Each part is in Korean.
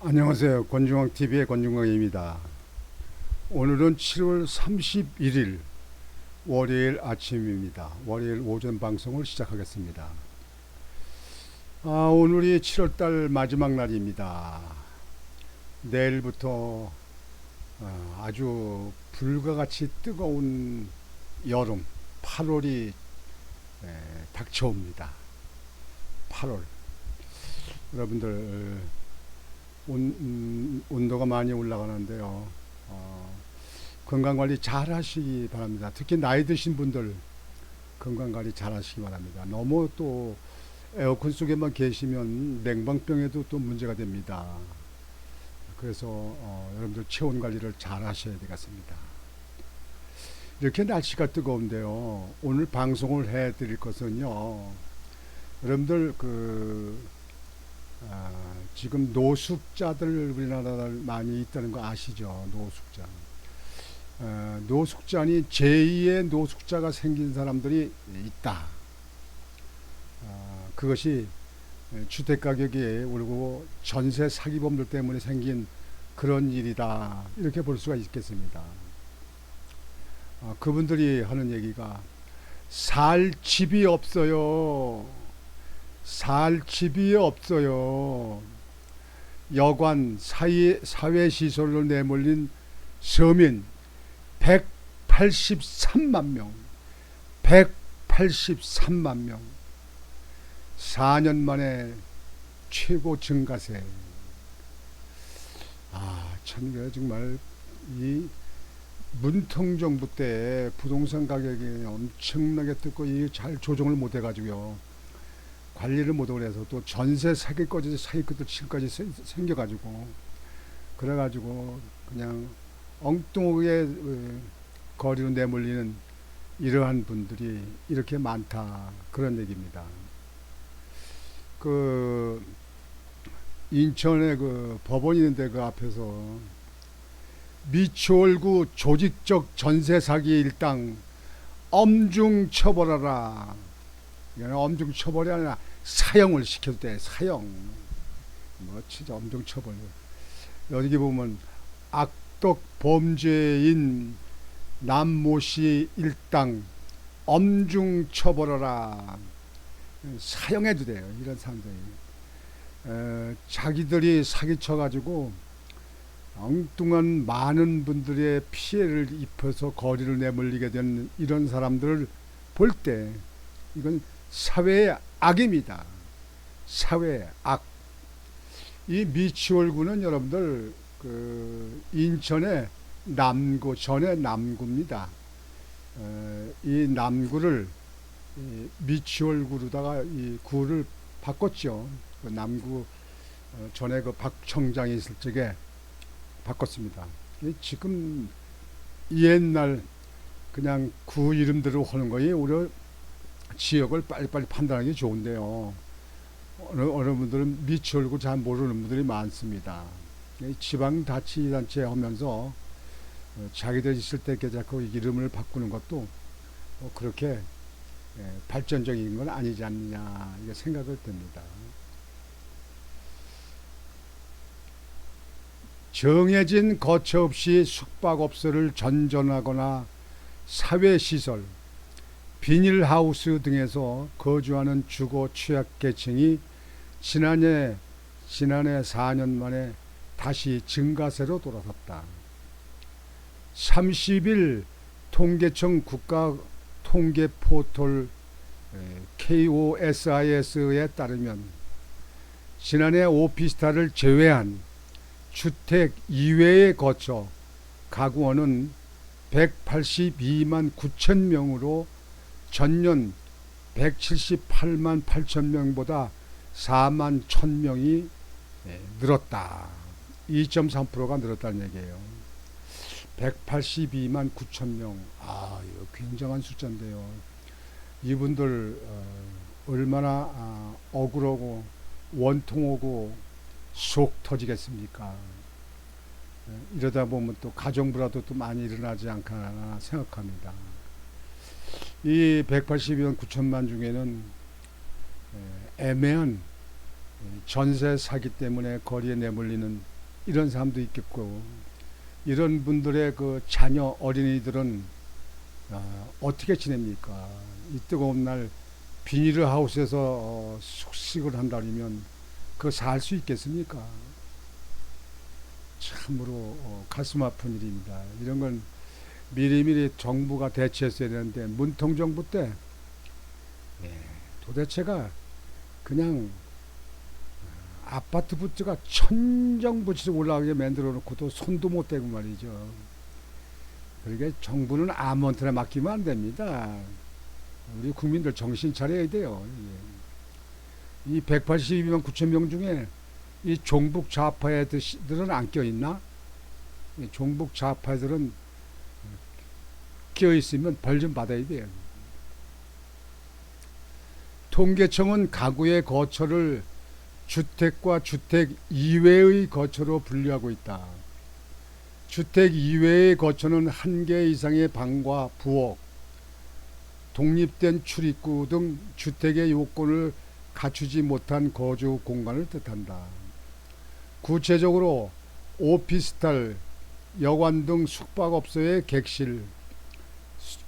안녕하세요. 권중광TV의 권중광입니다. 오늘은 7월 31일 월요일 아침입니다. 월요일 오전 방송을 시작하겠습니다. 오늘이 7월달 마지막 날입니다. 내일부터 아주 불과같이 뜨거운 여름 8월이 닥쳐옵니다. 8월 여러분들 온도가 많이 올라가는데요. 건강관리 잘 하시기 바랍니다. 특히 나이 드신 분들 건강관리 잘 하시기 바랍니다. 너무 또 에어컨 속에만 계시면 냉방병에도 또 문제가 됩니다. 그래서 여러분들 체온 관리를 잘 하셔야 되겠습니다. 이렇게 날씨가 뜨거운데요. 오늘 방송을 해드릴 것은요. 여러분들 지금 노숙자들 우리나라에 많이 있다는 거 아시죠? 노숙자. 노숙자니 제2의 노숙자가 생긴 사람들이 있다. 그것이 주택가격이 오르고 전세 사기범들 때문에 생긴 그런 일이다. 이렇게 볼 수가 있겠습니다. 그분들이 하는 얘기가 살 집이 없어요. 살 집이 없어요. 여관 사회시설로 내몰린 서민 183만 명. 183만 명. 4년 만에 최고 증가세. 참 정말 이 문통정부 때 부동산 가격이 엄청나게 뜨고 이 잘 조정을 못 해가지고요. 관리를 못하고 그래서 또 전세 사기까지 사기꾼들까지 생겨가지고 그래가지고 그냥 엉뚱하게 거리로 내몰리는 이러한 분들이 이렇게 많다 그런 얘기입니다. 인천에 법원이 있는데 그 앞에서 미추홀구 조직적 전세 사기 일당 엄중 처벌하라. 엄중 처벌이 아니라 사형을 시켜도 돼. 사형. 진짜 엄중 처벌. 여기 보면 악덕 범죄인 남모씨 일당 엄중 처벌하라. 사형해도 돼요. 이런 사람들이. 자기들이 사기쳐가지고 엉뚱한 많은 분들의 피해를 입혀서 거리를 내몰리게 되는 이런 사람들을 볼 때 이건 사회의 악입니다. 사회의 악. 이 미추홀구는 여러분들 인천의 남구, 전의 남구입니다. 이 남구를 미추홀구로다가 이 구를 바꿨죠. 남구 전에 박 청장이 있을 적에 바꿨습니다. 지금 옛날 그냥 구 이름대로 하는 거에 오히려 지역을 빨리빨리 판단하는 게 좋은데요. 어느 분들은 미추홀구 잘 모르는 분들이 많습니다. 지방자치단체 하면서 자기들 있을 때 자꾸 이름을 바꾸는 것도 그렇게 발전적인 건 아니지 않느냐 이게 생각을 듭니다. 정해진 거처 없이 숙박업소를 전전하거나 사회시설, 비닐하우스 등에서 거주하는 주거 취약계층이 지난해 4년 만에 다시 증가세로 돌아섰다. 30일 통계청 국가통계포털 KOSIS에 따르면 지난해 오피스텔을 제외한 주택 이외의 거처 가구원은 182만 9천 명으로 전년 178만 8천 명보다 4만 1천 명이 늘었다. 2.3%가 늘었다는 얘기예요. 182만 9천 명. 이거 굉장한 숫자인데요. 이분들 얼마나 억울하고 원통하고 속 터지겠습니까? 이러다 보면 또 가정부라도 또 많이 일어나지 않나 생각합니다. 이 182만 9천만 중에는 애매한 전세 사기 때문에 거리에 내몰리는 이런 사람도 있겠고, 이런 분들의 그 자녀 어린이들은 어떻게 지냅니까? 이 뜨거운 날 비닐하우스에서 숙식을 한다면 그거 살 수 있겠습니까? 참으로 가슴 아픈 일입니다. 이런 건 미리미리 정부가 대처했어야 되는데, 문통정부 때 도대체가 그냥 아파트 부츠가 천정부치로 올라가게 만들어 놓고도 손도 못 대고 말이죠. 그러니까 정부는 아무한테나 맡기면 안 됩니다. 우리 국민들 정신 차려야 돼요. 이 182만 9천 명 중에 이 종북 좌파 애들은 안 껴있나? 종북 좌파 애들은 껴있으면 벌 좀 받아야 돼요. 통계청은 가구의 거처를 주택과 주택 이외의 거처로 분류하고 있다. 주택 이외의 거처는 한 개 이상의 방과 부엌, 독립된 출입구 등 주택의 요건을 갖추지 못한 거주 공간을 뜻한다. 구체적으로 오피스텔, 여관 등 숙박업소의 객실,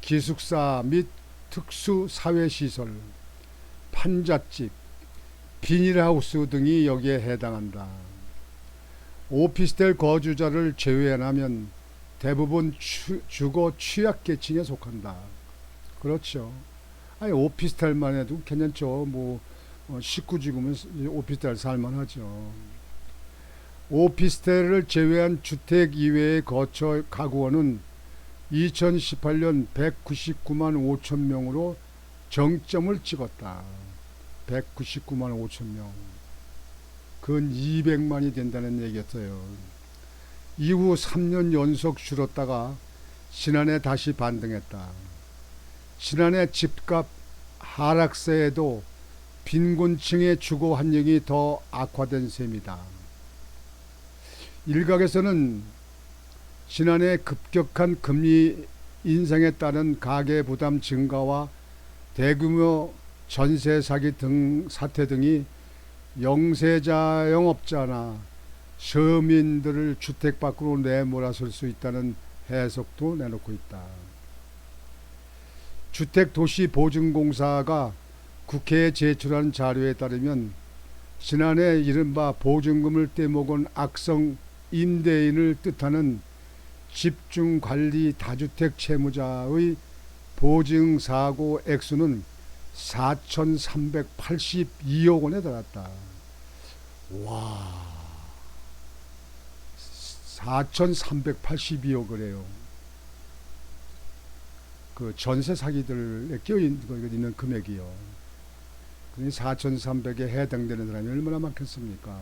기숙사 및 특수 사회시설, 판잣집, 비닐하우스 등이 여기에 해당한다. 오피스텔 거주자를 제외하면 대부분 주거 취약계층에 속한다. 그렇죠. 아니 오피스텔만 해도 괜찮죠. 뭐 19지구면 오피스텔 살만하죠. 오피스텔을 제외한 주택 이외의 거처 가구원은 2018년 199만 5천 명으로 정점을 찍었다. 199만 5천 명. 근 200만이 된다는 얘기였어요. 이후 3년 연속 줄었다가 지난해 다시 반등했다. 지난해 집값 하락세에도 빈곤층의 주거 환경이 더 악화된 셈이다. 일각에서는 지난해 급격한 금리 인상에 따른 가계 부담 증가와 대규모 전세 사기 등 사태 등이 영세자 영업자나 서민들을 주택 밖으로 내몰아설 수 있다는 해석도 내놓고 있다. 주택도시보증공사가 국회에 제출한 자료에 따르면 지난해 이른바 보증금을 떼먹은 악성 임대인을 뜻하는 집중관리 다주택 채무자의 보증사고 액수는 4,382억 원에 달했다. 와, 4,382억이래요. 그 전세 사기들에 껴있는 금액이요. 그러니 4,300에 해당되는 사람이 얼마나 많겠습니까?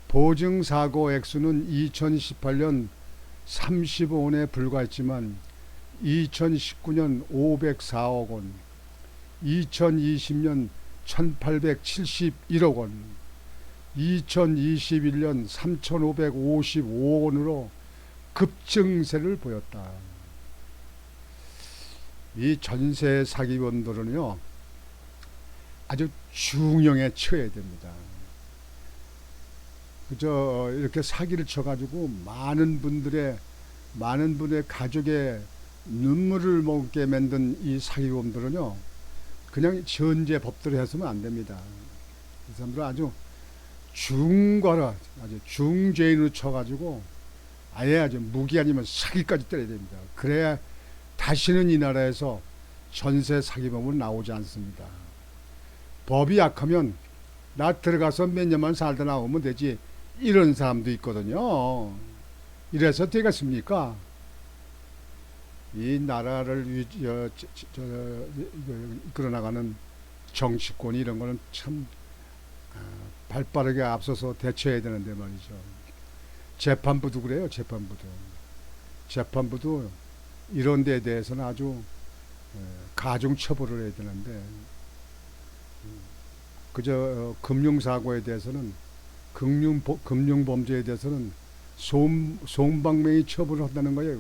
보증사고 액수는 2018년 35원에 불과했지만 2019년 504억 원, 2020년 1871억 원, 2021년 3555억 원으로 급증세를 보였다. 이 전세 사기범들은요, 아주 중형에 처해야 됩니다. 그저 이렇게 사기를 쳐가지고 많은 분의 가족의 눈물을 먹게 만든 이 사기범들은요, 그냥 전제 법대로 했으면 안 됩니다. 이 사람들은 아주 중과라, 아주 중죄인으로 쳐가지고 아예 아주 무기 아니면 사기까지 때려야 됩니다. 그래야 다시는 이 나라에서 전세 사기범은 나오지 않습니다. 법이 약하면 나 들어가서 몇 년만 살다 나오면 되지, 이런 사람도 있거든요. 이래서 되겠습니까? 이 나라를 이끌어나가는 정치권이 이런 거는 참 발빠르게 앞서서 대처해야 되는데 말이죠. 재판부도 그래요. 재판부도 이런 데에 대해서는 아주 가중 처벌을 해야 되는데, 그저 금융사고에 대해서는, 금융범죄에 대해서는 솜방망이 처벌을 한다는 거예요.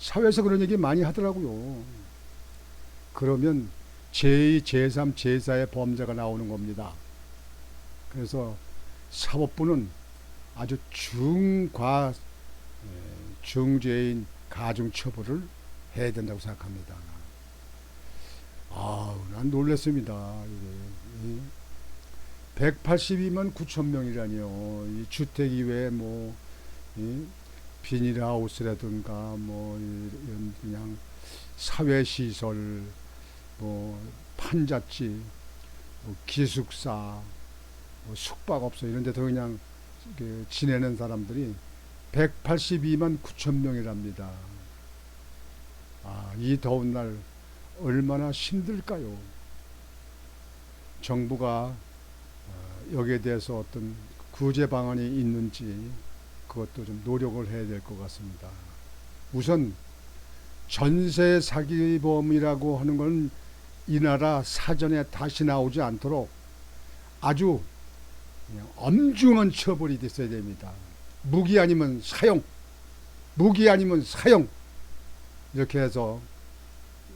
사회에서 그런 얘기 많이 하더라고요. 그러면 제2, 제3, 제4의 범죄가 나오는 겁니다. 그래서 사법부는 아주 중죄인 가중처벌을 해야 된다고 생각합니다. 난 놀랐습니다. 182만 9천 명이라니요. 이 주택 이외에 뭐 비닐하우스라든가 뭐 이런 그냥 사회시설, 뭐 판잣집, 뭐 기숙사, 뭐 숙박업소 이런 데서 그냥 지내는 사람들이 182만 9천 명이랍니다. 이 더운 날 얼마나 힘들까요? 정부가 여기에 대해서 어떤 구제 방안이 있는지 그것도 좀 노력을 해야 될 것 같습니다. 우선 전세 사기범이라고 하는 건 이 나라 사전에 다시 나오지 않도록 아주 엄중한 처벌이 됐어야 됩니다. 무기 아니면 사형, 무기 아니면 사형, 이렇게 해서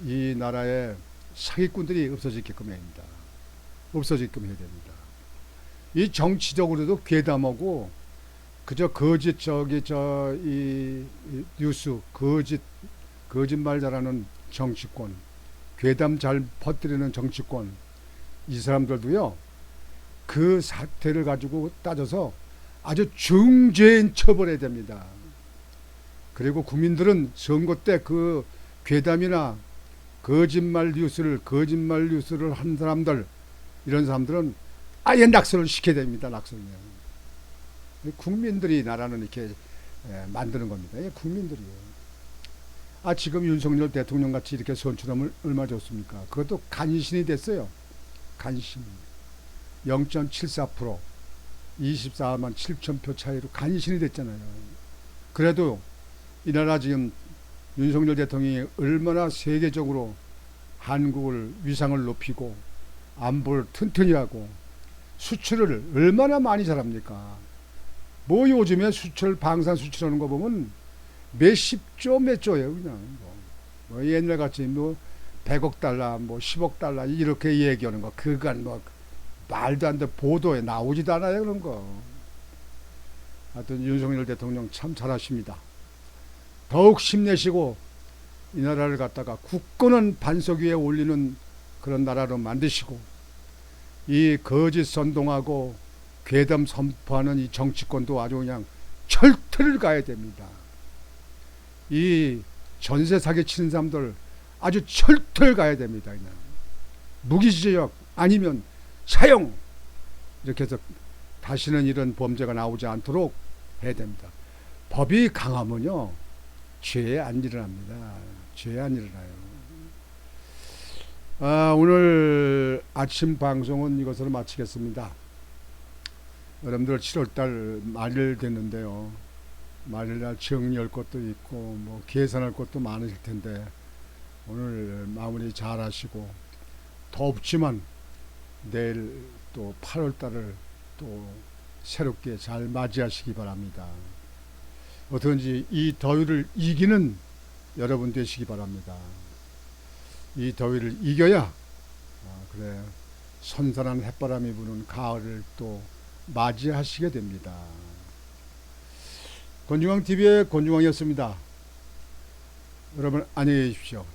이 나라의 사기꾼들이 없어지게끔 해야 됩니다. 없어지게끔 해야 됩니다. 이 정치적으로도 괴담하고 그저 이 뉴스 거짓말 잘하는 정치권, 괴담 잘 퍼뜨리는 정치권, 이 사람들도요 그 사태를 가지고 따져서 아주 중죄인 처벌해야 됩니다. 그리고 국민들은 선거 때 그 괴담이나 거짓말 뉴스를 한 사람들, 이런 사람들은 아예 낙선을 시켜야 됩니다. 낙선이요. 국민들이 나라는 이렇게 만드는 겁니다. 국민들이요. 지금 윤석열 대통령 같이 이렇게 선출하면 얼마 좋습니까? 그것도 간신이 됐어요. 간신. 0.74%, 24만 7천 표 차이로 간신이 됐잖아요. 그래도 이 나라 지금 윤석열 대통령이 얼마나 세계적으로 한국을 위상을 높이고 안보를 튼튼히 하고 수출을 얼마나 많이 잘합니까? 뭐 요즘에 방산 수출하는 거 보면 몇십 조 몇 조예요. 그냥 뭐 옛날 같이 뭐 100억 달러 뭐 10억 달러 이렇게 얘기하는 거, 그건 뭐 말도 안 돼. 보도에 나오지도 않아요, 그런 거. 하여튼 윤석열 대통령 참 잘하십니다. 더욱 힘내시고 이 나라를 갖다가 굳건한 반석 위에 올리는 그런 나라로 만드시고, 이 거짓 선동하고 괴담 선포하는 이 정치권도 아주 그냥 철퇴를 가야 됩니다. 이 전세 사기 치는 사람들 아주 철퇴를 가야 됩니다. 그냥 무기징역 아니면 사형, 이렇게 해서 다시는 이런 범죄가 나오지 않도록 해야 됩니다. 법이 강하면요 죄에 안 일어납니다. 죄에 안 일어나요. 오늘 아침 방송은 이것으로 마치겠습니다. 여러분들 7월달 말일 됐는데요. 말일날 정리할 것도 있고 뭐 계산할 것도 많으실 텐데 오늘 마무리 잘 하시고, 덥지만 내일 또 8월달을 또 새롭게 잘 맞이하시기 바랍니다. 어떻든지 이 더위를 이기는 여러분 되시기 바랍니다. 이 더위를 이겨야 그래 선선한 햇바람이 부는 가을을 또 맞이하시게 됩니다. 권중왕TV의 권중왕이었습니다. 여러분 안녕히 계십시오.